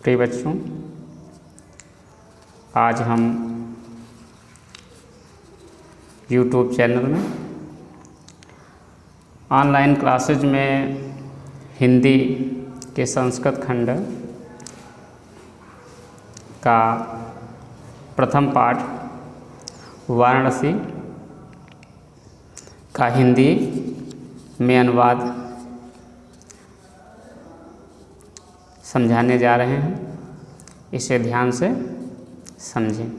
प्रिय बच्चों, आज हम YouTube चैनल में ऑनलाइन क्लासेज में हिंदी के संस्कृत खंड का प्रथम पाठ वाराणसी का हिंदी में अनुवाद समझाने जा रहे हैं। इसे ध्यान से समझें।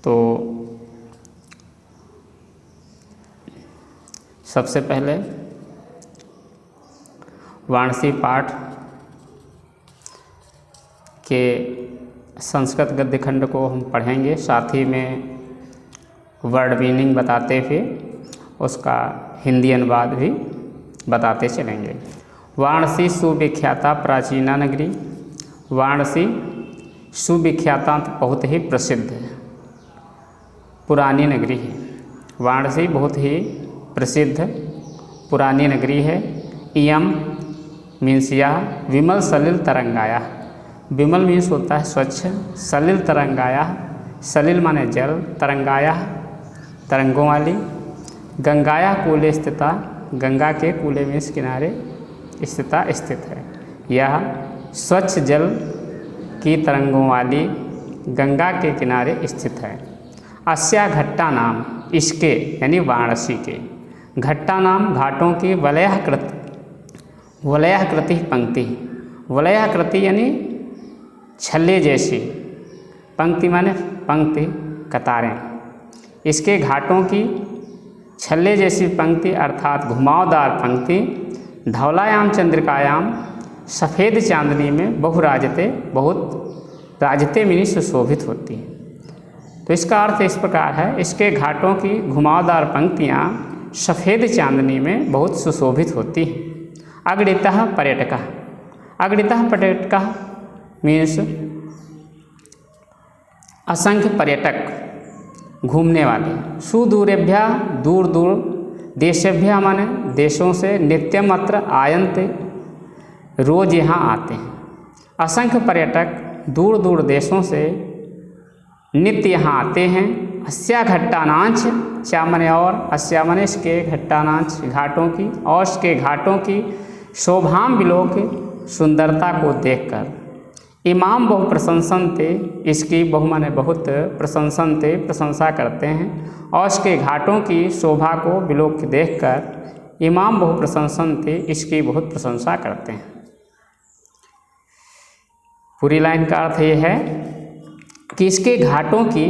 तो सबसे पहले वाराणसी पाठ के संस्कृत गद्य खंड को हम पढ़ेंगे, साथ ही में वर्ड मीनिंग बताते हुए उसका हिंदी अनुवाद भी बताते चलेंगे। वाराणसी सुविख्याता प्राचीना नगरी। वाराणसी सुविख्याता बहुत ही प्रसिद्ध है, पुरानी नगरी है। वाराणसी बहुत ही प्रसिद्ध पुरानी नगरी है। इयम मीन्स यह, विमल सलिल तरंगाया। विमल मीन्स होता है स्वच्छ, सलिल तरंगाया, सलिल माने जल, तरंगाया तरंगों वाली, गंगाया कूले स्थिता, गंगा के कूले मीन्स किनारे स्थित है। यह स्वच्छ जल की तरंगों वाली गंगा के किनारे स्थित है। अस्या घट्टा नाम, इसके यानी वाराणसी के, घट्टा नाम घाटों की वलयाकृति पंक्ति। वलयाकृति यानी छल्ले जैसी, पंक्ति माने पंक्ति कतारें। इसके घाटों की छल्ले जैसी पंक्ति अर्थात घुमावदार पंक्ति, धवलायाम चंद्रिकायाम, सफ़ेद चांदनी में बहुराजते, बहुत राजते मिनी सुशोभित होती है। तो इसका अर्थ इस प्रकार है, इसके घाटों की घुमावदार पंक्तियाँ सफ़ेद चांदनी में बहुत सुशोभित होती हैं। अगणितः पर्यटकः, अगणितः पर्यटकः मीन्स असंख्य पर्यटक घूमने वाले। सुदूरेभ्यः दूर दूर, देशेभ्यः माने देशों से, नित्यम अत्र आयन्ते रोज यहाँ आते हैं। असंख्य पर्यटक दूर दूर देशों से नित्य यहाँ आते हैं। अस्या घट्टानांच, चा मने और, अस्या मने इसके, घट्टानांच घाटों की, और इसके घाटों की शोभाम विलोक सुंदरता को देखकर, इमाम बहु प्रशंसनते, इसकी बहु माने बहुत, प्रशंसनते प्रशंसा करते हैं, और इसके घाटों की शोभा को विलोक देखकर इमाम बहु प्रशंसनते, इसकी बहुत प्रशंसा करते हैं। पूरी लाइन का अर्थ ये है कि इसके घाटों की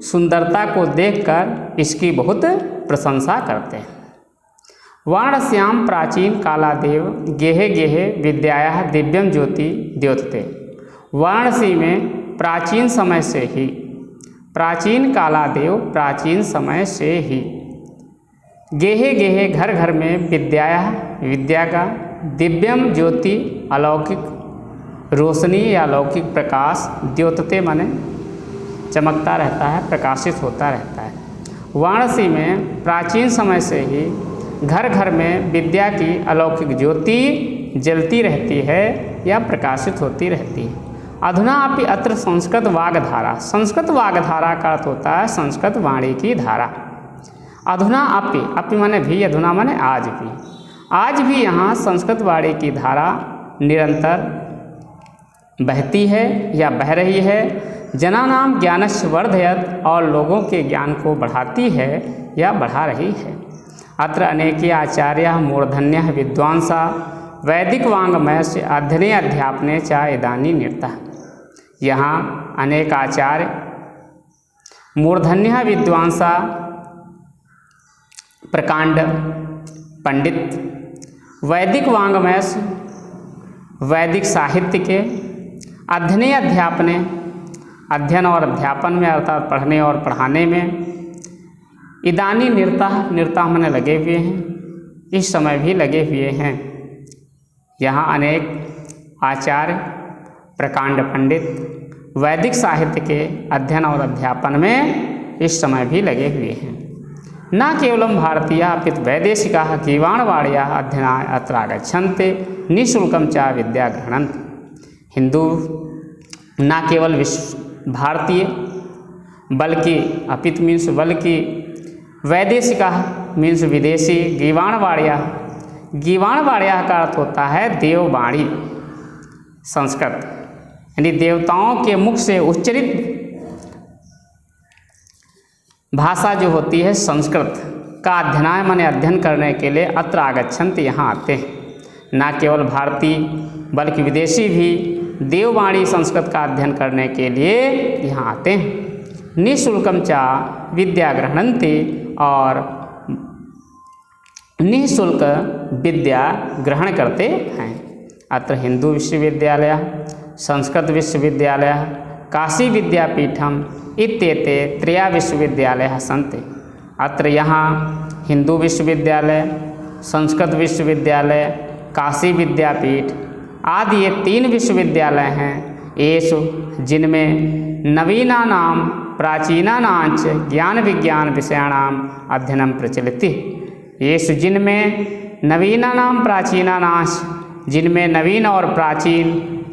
सुंदरता को देखकर इसकी बहुत प्रशंसा करते हैं। वाराणस्याम प्राचीन कालादेव गेहे गेहे विद्याया दिव्यम ज्योति द्योतते। वाराणसी में प्राचीन समय से ही, प्राचीन कालादेव प्राचीन समय से ही, गेहे गेहे घर घर में, विद्याया विद्या का, दिव्यम ज्योति अलौकिक रोशनी या अलौकिक प्रकाश, द्योतते माने चमकता रहता है, प्रकाशित होता रहता है। वाराणसी में प्राचीन समय से ही घर घर में विद्या की अलौकिक ज्योति जलती रहती है या प्रकाशित होती रहती है। अधुना अपि अत्र संस्कृत वाग्धारा, संस्कृत वाग्धारा का अर्थ होता है संस्कृत वाणी की धारा। अधुना अपि, अपि माने भी, अधुना माने आज भी, आज भी यहाँ संस्कृत वाणी की धारा निरंतर बहती है या बह रही है। जनानाम ज्ञानस्य वर्धयत, और लोगों के ज्ञान को बढ़ाती है या बढ़ा रही है। अत्र अनेके आचार्य मूर्धन्य विद्वांसा वैदिक वाङ्मय से अध्ययने अध्यापने च इदानी निरतः। यहाँ अनेक आचार्य मूर्धन्य विद्वांसा, प्रकांड पंडित, वैदिक वाङ्मय से वैदिक साहित्य के, अध्ययने अध्यापने, अध्ययन और अध्यापन में अर्थात पढ़ने और पढ़ाने में, इदानी निरतः, निरतः माने लगे हुए हैं, इस समय भी लगे हुए हैं। यहाँ अनेक आचार्य, प्रकांड पंडित, वैदिक साहित्य के अध्ययन और अध्यापन में इस समय भी लगे हुए हैं। न केवलं भारतीयाः अपितु वैदेशिकाः गीर्वाणवाण्याः अध्ययनाय अत्र आगच्छन्ति निःशुल्कं च विद्या गृह्णन्ति। हिंदू न केवल भारतीय बल्कि अपितु मीन्स बल्कि वैदेशिकाः मीन्स विदेशी, गीर्वाणवाण्याः का अर्थ होता है देववाणी संस्कृत, यानी देवताओं के मुख से उच्चरित भाषा जो होती है संस्कृत का अध्ययन माने अध्ययन करने के लिए अत्र आगच्छन्ति यहाँ आते हैं। न केवल भारतीय बल्कि विदेशी भी देववाणी संस्कृत का अध्ययन करने के लिए यहाँ आते हैं। निःशुल्कम च विद्या गृह्णन्ति और निःशुल्क विद्या ग्रहण करते हैं। अत्र हिंदू विश्वविद्यालय, संस्कृत विश्वविद्यालय, काशी विद्यापीठम इत्येते त्रयः विश्वविद्यालयाः सन्ति। अत्र यहाँ हिंदू विश्वविद्यालय, संस्कृत विश्वविद्यालय, काशी विद्यापीठ आदि ये 3 विश्वविद्यालय हैं। येषु जिनमें नवीनानां प्राचीनानां च ज्ञान विज्ञान विषयाणाम अध्ययनं प्रचलति। येषु जिनमें नवीनानां प्राचीनानां, जिनमें नवीन और प्राचीन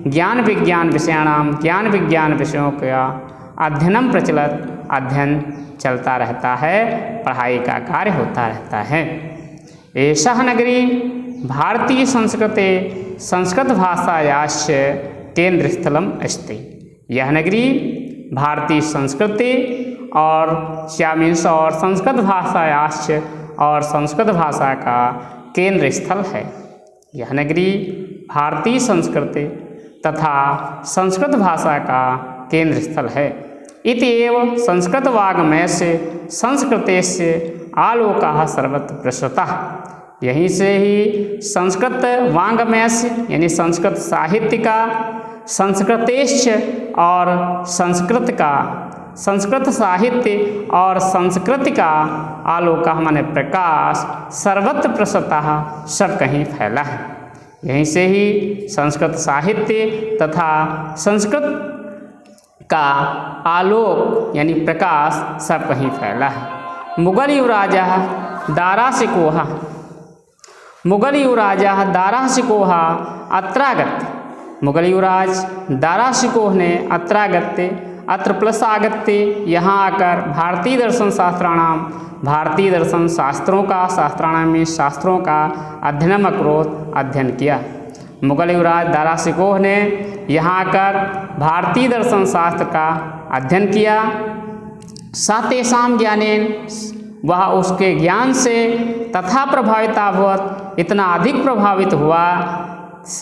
ज्ञान विज्ञान विषयाणाम ज्ञान विज्ञान विषयों का अध्ययनं प्रचलित, अध्ययन चलता रहता है, पढ़ाई का कार्य होता रहता है। एषः नगरी भारतीय संस्कृते संस्कृत भाषायाश्च केंद्र स्थलम अस्ति। यह नगरी भारतीय संस्कृति और मीन्स और संस्कृत भाषायाश्च और संस्कृत भाषा का केंद्र स्थल है। यह नगरी भारतीय संस्कृति तथा संस्कृत भाषा का केंद्र स्थल है। इति एव संस्कृत वाङ्मयस्य संस्कृतेस्य आलोकः सर्वत्र प्रसृतः। यहीं से ही संस्कृत वाङ्मयस्य यानी संस्कृत साहित्य का, संस्कृतेश्च और संस्कृत का, संस्कृत साहित्य और संस्कृति का आलोकः माने प्रकाश सर्वत्र प्रसृतः, सब कहीं फैला है। यहीं से ही संस्कृत साहित्य तथा संस्कृत का आलोक यानी प्रकाश सब कहीं फैला है। मुगल युवराजा दाराशिकोह अत्रागत्य। मुगल युवराज दाराशिकोह ने अत्रागत्य अत्र प्लस आगत्य यहाँ आकर भारतीय दर्शन शास्त्राणाम, भारतीय दर्शन शास्त्रों का, शास्त्राणाम में शास्त्रों का अध्ययन अकरोत्, अध्ययन किया। मुगल युवराज दाराशिकोह ने यहाँ आकर भारतीय दर्शन शास्त्र का अध्ययन किया। सातेषां ज्ञानेन, वह उसके ज्ञान से तथा प्रभाविता अभवत्, इतना अधिक प्रभावित हुआ,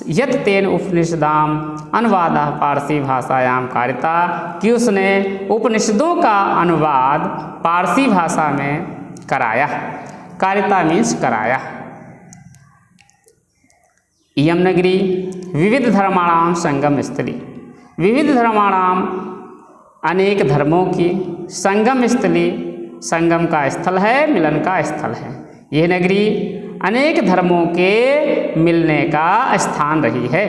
यत् तेन उपनिषदाम अनुवादः पारसी भाषायां कारिता, कि उसने उपनिषदों का अनुवाद पारसी भाषा में कराया। कारिता मीन्स कराया। इयं नगरी विविध धर्माणां संगम स्थली, विविध धर्माणां अनेक धर्मों की संगम स्थली, संगम का स्थल है, मिलन का स्थल है। यह नगरी अनेक धर्मों के मिलने का स्थान रही है।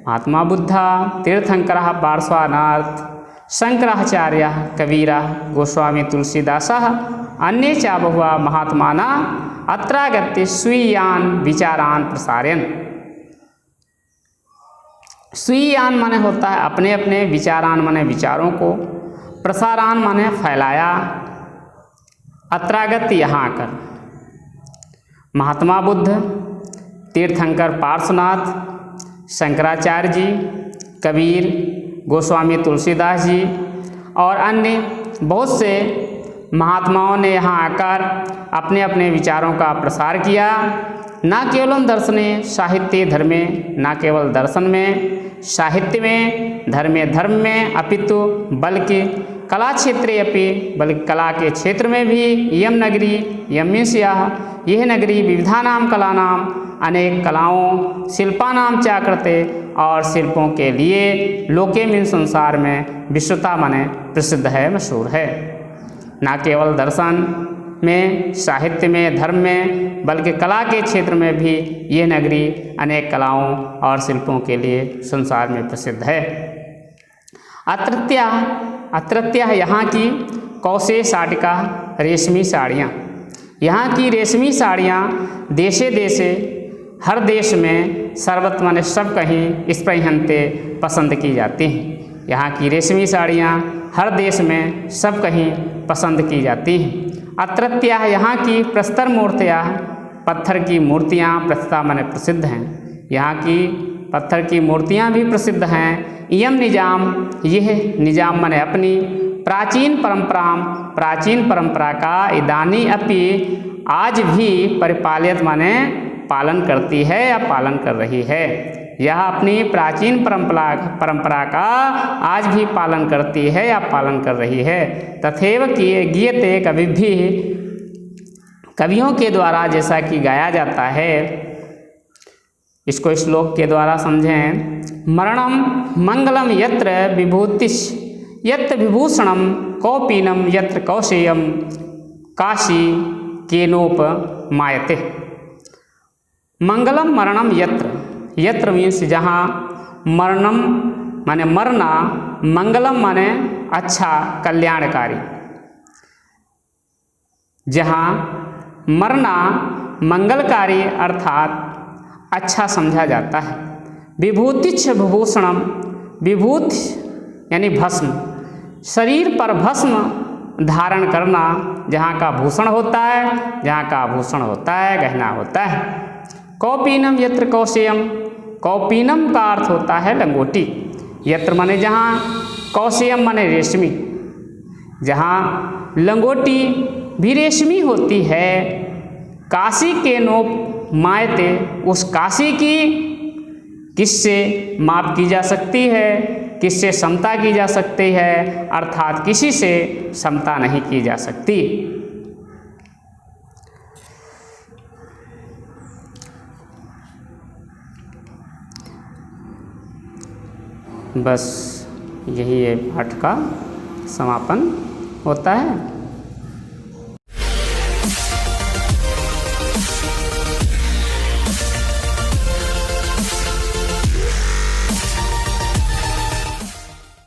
महात्मा बुद्धा, तीर्थंकरः पार्श्वनाथ, शंकराचार्यः, कबीरः, गोस्वामी तुलसीदासः, अन्ये च बहुधा महात्मानः अत्रागत्य स्वीयान् विचारान् प्रसारयन्। स्वीयान माने होता है अपने अपने, विचारान माने विचारों को, प्रसारान माने फैलाया। अत्रागत यहाँ आकर महात्मा बुद्ध, तीर्थंकर पार्श्वनाथ, शंकराचार्य जी, कबीर, गोस्वामी तुलसीदास जी और अन्य बहुत से महात्माओं ने यहाँ आकर अपने अपने विचारों का प्रसार किया। न केवल दर्शने साहित्य धर्मे, न केवल दर्शन में, साहित्य में, धर्म में, अपितु बल्कि कला क्षेत्रे अपि, बल्कि कला के क्षेत्र में भी इयं नगरी, इयं मीन्स यह नगरी विविधानां कलानां, अनेक कलाओं, शिल्पानां च कृते और शिल्पों के लिए लोके मीन्स संसार में, विश्वता माने प्रसिद्ध है, मशहूर है। न केवल दर्शन में, साहित्य में, धर्म में, बल्कि कला के क्षेत्र में भी ये नगरी अनेक कलाओं और शिल्पों के लिए संसार में प्रसिद्ध है। अत्रत्या यहाँ की कौशे साटिका, रेशमी साड़ियाँ, यहाँ की रेशमी साड़ियाँ देशे देशे हर देश में सर्वत्र माने सब कहीं स्प्रहंते पसंद की जाती हैं। यहाँ की रेशमी साड़ियाँ हर देश में सब कहीं पसंद की जाती हैं। अत्रत्या यहाँ की प्रस्तर मूर्तियाँ पत्थर की मूर्तियाँ प्रस्ता माने प्रसिद्ध हैं। यहाँ की पत्थर की मूर्तियाँ भी प्रसिद्ध हैं। इयम निजाम यह निजाम माने अपनी प्राचीन परंपरा का इदानी अपि आज भी परिपालित माने पालन करती है या पालन कर रही है। यह अपनी प्राचीन परंपरा का आज भी पालन करती है या पालन कर रही है। तथैव गीयते कवि भी कवियों के द्वारा जैसा कि गाया जाता है, इसको श्लोक के द्वारा समझें। मरणम मंगलम यत्र विभूतिश यत्र विभूषणम कौपीनम यत्र कौशेयम काशी केनोप मायते। मंगलम मरणम यत्र मीन्स जहाँ, मरणम माने मरना, मंगलम माने अच्छा कल्याणकारी। जहाँ मरना मंगलकारी अर्थात अच्छा समझा जाता है। विभूतिच्छ विभूषणम, विभूति यानी भस्म, शरीर पर भस्म धारण करना जहाँ का भूषण होता है, जहाँ का आभूषण होता है, गहना होता है। कौपीनम यत्र कौशेयम, कौपीनम का अर्थ होता है लंगोटी। यत्र माने जहाँ, कौशेयम माने रेशमी, जहाँ लंगोटी भी रेशमी होती है। काशी के नोप मायते, उस काशी की किससे माप की जा सकती है, किससे समता की जा सकती है, अर्थात किसी से समता नहीं की जा सकती। बस यही ये पाठ का समापन होता है।